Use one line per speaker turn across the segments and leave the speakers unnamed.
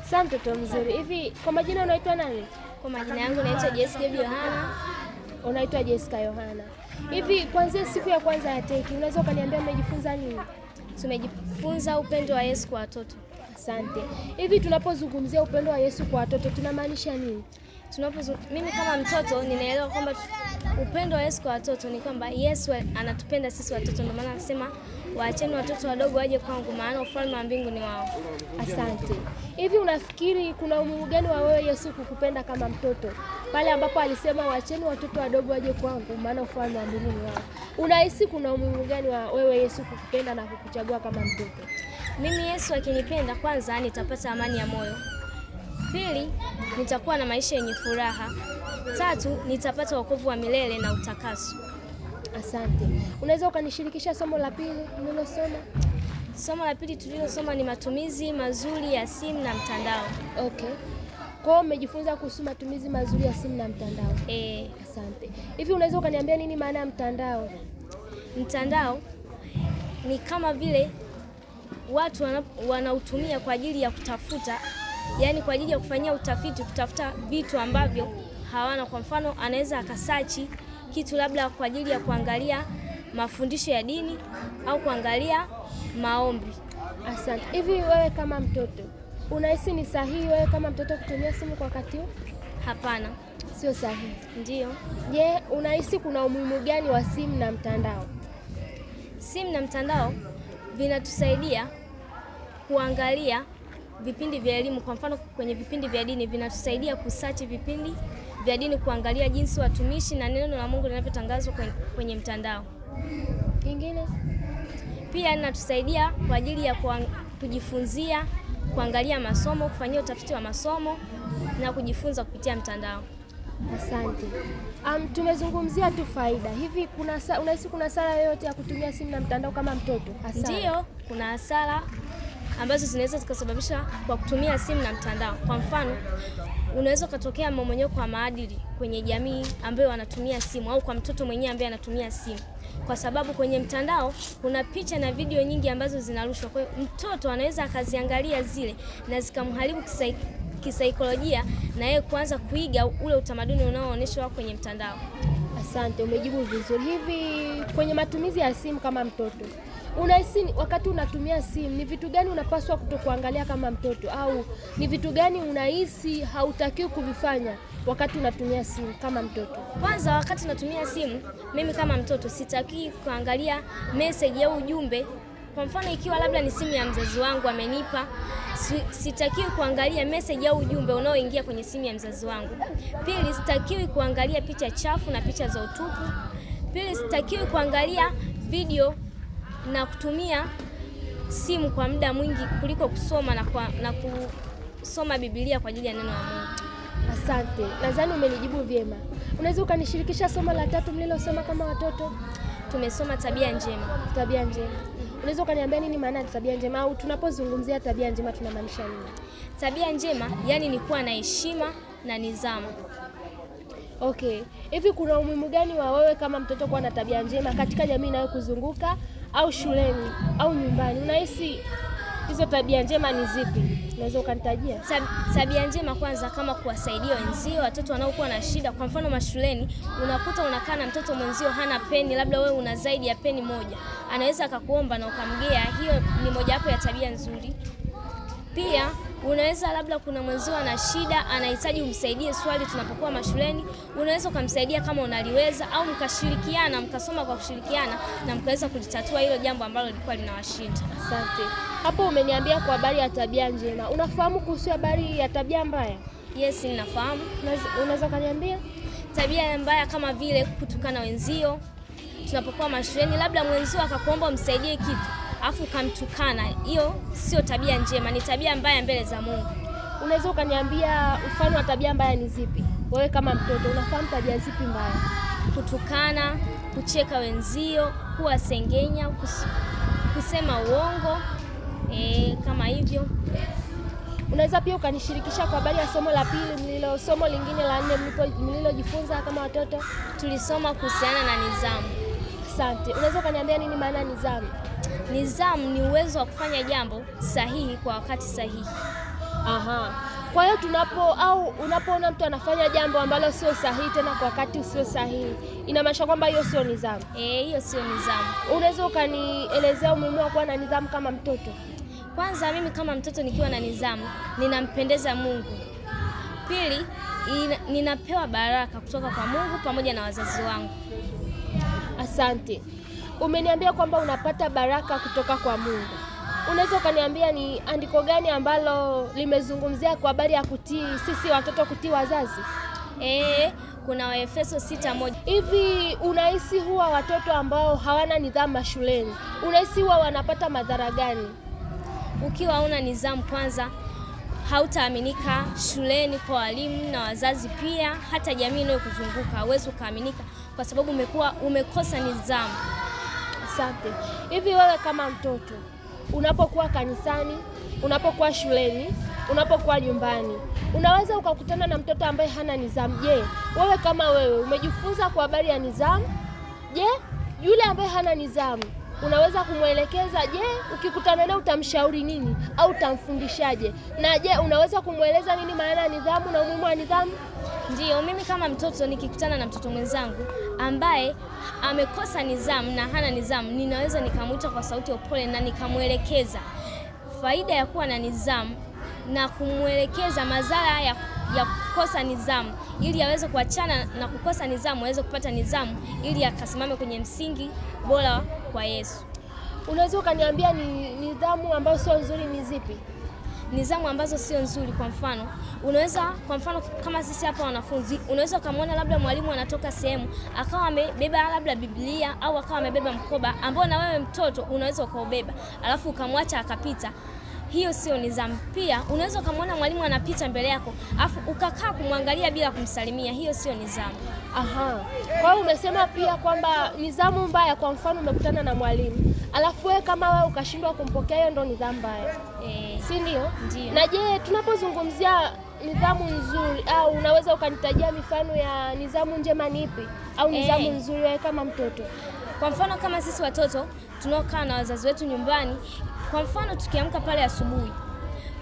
Sasa mtoto mzuri. Hivi kwa majina unaitwa nani?
Kwa majina yangu naitwa Jessica Yohana.
Unaitwa Jessica Yohana. Hivi kuanzia siku ya kwanza ya teki, unaweza ukaniambia umejifunza nini?
Tumejifunza upendo wa Yesu kwa watoto.
Asante. Hivi tunapozungumzia upendo wa Yesu kwa watoto tunamaanisha nini?
Mimi kama mtoto ninaelewa kwamba upendo wa Yesu kwa watoto ni kwamba Yesu anatupenda sisi watoto, ndio maana anasema waacheni watoto wadogo waje kwangu maana ufalme wa mbingu ni wao.
Asante. Hivi unafikiri kuna umuhimu gani wa wewe Yesu kukupenda kama mtoto pale ambapo alisema waacheni watoto wadogo waje kwangu maana ufalme wa mbingu ni wao? Unahisi kuna umuhimu gani wa wewe Yesu kukupenda na kukuchagua kama mtoto?
Mimi Yesu akinipenda, kwanza nitapata amani ya moyo. Pili, nitakuwa na maisha yenye furaha. Tatu, nitapata wokovu wa milele na utakaso.
Asante. Unaweza ukanishirikisha somo la pili mlilosoma?
Somo la pili tulilosoma ni matumizi mazuri ya simu na mtandao.
Okay. Kwa hiyo umejifunza kuhusu matumizi mazuri ya simu na mtandao? Asante. Hivi unaweza ukaniambia nini maana ya mtandao?
Mtandao ni kama vile watu wanautumia kwa ajili ya kutafuta, yani kwa ajili ya kufanyia utafiti, kutafuta vitu ambavyo hawana. Kwa mfano, anaweza akasachi kitu labda kwa ajili ya kuangalia mafundisho ya dini au kuangalia maombi.
Asante. Hivi wewe kama mtoto, unahisi ni sahihi wewe kama mtoto kutumia simu kwa wakati huu?
Hapana.
Sio sahihi.
Ndio.
Je, unahisi kuna umuhimu gani wa simu na mtandao?
Simu na mtandao vinatusaidia kuangalia vipindi vya elimu. Kwa mfano, kwenye vipindi vya dini vinatusaidia kusearch vipindi vya dini, kuangalia jinsi watumishi na neno la Mungu linavyotangazwa kwenye mtandao.
Kingine
pia inatusaidia kwa ajili ya kujifunzia, kuangalia masomo, kufanyia utafiti wa masomo na kujifunza kupitia mtandao.
Asante. Tumezungumzia tu faida. Hivi unahisi kuna hasara yoyote ya kutumia simu na mtandao kama mtoto?
Ndio, kuna hasara ambazo zinaweza zikasababisha kwa kutumia simu na mtandao. Kwa mfano, unaweza kutokea mmomonyoko wa maadili kwenye jamii ambayo wanatumia simu, au kwa mtoto mwenyewe ambaye anatumia simu, kwa sababu kwenye mtandao kuna picha na video nyingi ambazo zinarushwa. Kwa hiyo mtoto anaweza akaziangalia zile na zikamharibu kisaikolojia na yeye kuanza kuiga ule utamaduni unaoonyeshwa kwenye mtandao.
Asante, umejibu vizuri. Hivi kwenye matumizi ya simu kama mtoto, unahisi wakati unatumia simu ni vitu gani unapaswa kutokuangalia kama mtoto, au ni vitu gani unahisi hautakiwi kuvifanya wakati unatumia simu kama mtoto?
Kwanza, wakati unatumia simu, mimi kama mtoto sitaki kuangalia message au ujumbe. Kwa mfano, ikiwa labda ni simu ya mzazi wangu amenipa, sitakiwi kuangalia message au ujumbe unaoingia kwenye simu ya mzazi wangu. Pili, sitakiwi kuangalia picha chafu na picha za utupu. Pili, sitakiwi kuangalia video na kutumia simu kwa muda mwingi kuliko kusoma na kusoma Biblia kwa ajili ya neno la Mungu.
Asante. Nadhani umenijibu vyema. Unaweza ukanishirikisha somo la tatu mlilosoma kama watoto?
Tumesoma tabia njema.
Tabia njema. Unaweza ukaniambia nini maana ya tabia njema, au tunapozungumzia tabia njema tunamaanisha nini?
Tabia njema yani ni kuwa na heshima na nidhamu.
Okay. Hivi kuna umuhimu gani wa wewe kama mtoto kuwa na tabia njema katika jamii inayokuzunguka au shuleni au nyumbani? Unahisi hizo tabia njema ni zipi? Unaweza ukanitajia?
Tabia njema kwanza kama kuwasaidia wenzio, watoto wanaokuwa na shida. Kwa mfano, mashuleni unakuta unakaa na mtoto mwenzio hana peni, labda wewe una zaidi ya peni moja, anaweza akakuomba na ukamgea. Hiyo ni mojawapo ya tabia nzuri. Pia unaweza labda kuna mwenzio ana shida, anahitaji umsaidie swali tunapokuwa mashuleni, unaweza ukamsaidia kama unaliweza, au mkashirikiana, mkasoma kwa kushirikiana na mkaweza kulitatua hilo jambo ambalo lilikuwa linawashinda.
Asante. Hapo umeniambia kwa habari ya tabia njema. Unafahamu kuhusu habari ya tabia mbaya?
Yes, ninafahamu.
Unaweza kuniambia?
Tabia mbaya kama vile kutukana wenzio tunapokuwa mashuleni, labda mwenzio akakuomba umsaidie kitu afu kamtukana. Hiyo sio tabia njema, ni tabia mbaya mbele za Mungu.
Unaweza ukaniambia mfano wa tabia mbaya ni zipi? Wewe kama mtoto unafahamu tabia zipi mbaya?
Kutukana, kucheka wenzio, kuwasengenya, kusema uongo, kama hivyo.
Unaweza pia ukanishirikisha kwa habari ya somo la pili somo lingine la 4 mlilojifunza kama watoto?
Tulisoma kuhusiana na nidhamu.
Asante. Unaweza ukaniambia nini maana nidhamu?
Nidhamu ni uwezo wa kufanya jambo sahihi kwa wakati sahihi.
Aha. Kwa hiyo unapoona mtu anafanya jambo ambalo sio sahihi tena kwa wakati usio sahihi, inamaanisha kwamba hiyo sio nidhamu.
Hiyo sio nidhamu.
Unaweza ukanielezea umuhimu wa kuwa na nidhamu kama mtoto?
Kwanza mimi kama mtoto nikiwa na nidhamu, ninampendeza Mungu. Pili, ninapewa baraka kutoka kwa Mungu pamoja na wazazi wangu.
Asante. Umeniambia kwamba unapata baraka kutoka kwa Mungu. Unaweza ukaniambia ni andiko gani ambalo limezungumzia kwa habari ya kutii, sisi watoto kutii wazazi?
Kuna Waefeso 6:1.
Hivi unahisi huwa watoto ambao hawana nidhamu shuleni, unahisi huwa wanapata madhara gani?
Ukiwa hauna nidhamu, kwanza hautaaminika shuleni kwa walimu na wazazi, pia hata jamii inayokuzunguka hauwezi kuaminika kwa sababu umekosa nidhamu.
Asante. Hivi wewe kama mtoto, unapokuwa kanisani, unapokuwa shuleni, unapokuwa nyumbani, unaweza ukakutana na mtoto ambaye hana nidhamu. Je, wewe kama wewe umejifunza kwa habari ya nidhamu? Je, yule ambaye hana nidhamu unaweza kumwelekeza? Je, ukikutana naye utamshauri nini au utamfundishaje? Na je, unaweza kumweleza nini maana ya nidhamu na umuhimu wa nidhamu?
Ndiyo, mimi kama mtoto nikikutana na mtoto mwenzangu ambaye amekosa nidhamu na hana nidhamu, ninaweza nikamwita kwa sauti ya upole na nikamwelekeza faida ya kuwa na nidhamu na kumwelekeza madhara ya kukosa nidhamu, ili aweze kuachana na kukosa nidhamu, aweze kupata nidhamu ili akasimame kwenye msingi bora kwa Yesu.
Unaweza ukaniambia ni nidhamu ambazo sio nzuri ni zipi?
Nidhamu ambazo sio nzuri, kwa mfano kama sisi hapa wanafunzi, unaweza ukamwona labda mwalimu anatoka sehemu akawa amebeba labda Biblia au akawa amebeba mkoba ambao na wewe mtoto unaweza ukaubeba, alafu ukamwacha akapita. Hiyo sio nidhamu. Pia unaweza ukamwona mwalimu anapita mbele yako alafu ukakaa kumwangalia bila kumsalimia. Hiyo sio nidhamu.
Aha. Kwa hiyo umesema pia kwamba nidhamu mbaya, kwa mfano umekutana na mwalimu alafu wewe kama wewe ukashindwa kumpokea, hiyo ndio nidhamu mbaya. Si ndio?
Ndio.
Na je, tunapozungumzia nidhamu nzuri, au unaweza ukanitajia mifano ya nidhamu njema ni ipi, au nidhamu nzuri wewe kama mtoto?
Kwa mfano kama sisi watoto tunaokaa na wazazi wetu nyumbani, kwa mfano tukiamka pale asubuhi,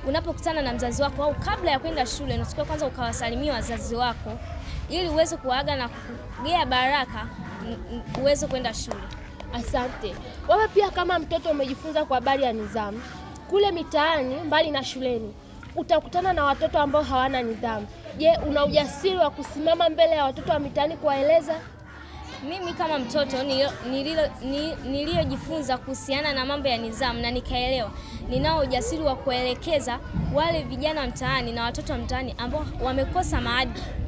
unapokutana na mzazi wako au kabla ya kwenda shule, unatakiwa kwanza ukawasalimia wazazi wako ili uweze kuaga na kugea baraka uweze kwenda shule.
Asante. Wewe pia kama mtoto umejifunza kwa habari ya nidhamu. Kule mitaani mbali na shuleni utakutana na watoto ambao hawana nidhamu. Je, una ujasiri wa kusimama mbele ya watoto wa mitaani kuwaeleza?
Mimi kama mtoto niliyojifunza kuhusiana na mambo ya nidhamu na nikaelewa, ninao ujasiri wa kuelekeza wale vijana wa mtaani na watoto wa mtaani ambao wamekosa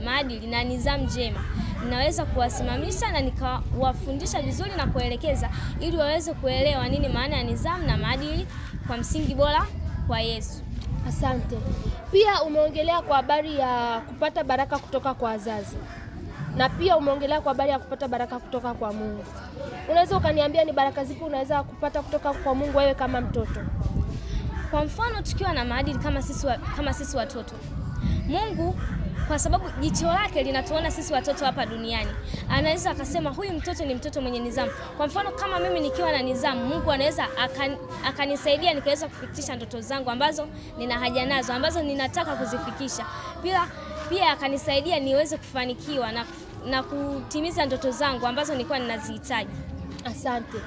maadili na nidhamu njema. Ninaweza kuwasimamisha na nikawafundisha vizuri na kuelekeza ili waweze kuelewa nini maana ya nidhamu na maadili kwa msingi bora kwa Yesu.
Asante. Pia umeongelea kwa habari ya kupata baraka kutoka kwa wazazi. Na pia umeongelea kwa habari ya kupata baraka kutoka kwa Mungu. Unaweza ukaniambia ni baraka zipi unaweza kupata kutoka kwa Mungu wewe kama mtoto?
Kwa mfano tukiwa na maadili kama sisi watoto, Mungu kwa sababu jicho lake linatuona sisi watoto hapa duniani, anaweza akasema huyu mtoto ni mtoto mwenye nidhamu. Kwa mfano kama mimi nikiwa na nidhamu, Mungu anaweza akanisaidia nikaweza kufikisha ndoto zangu ambazo nina haja nazo, ambazo ninataka kuzifikisha. Pia akanisaidia niweze kufanikiwa na kutimiza ndoto zangu ambazo nilikuwa ninazihitaji.
Asante.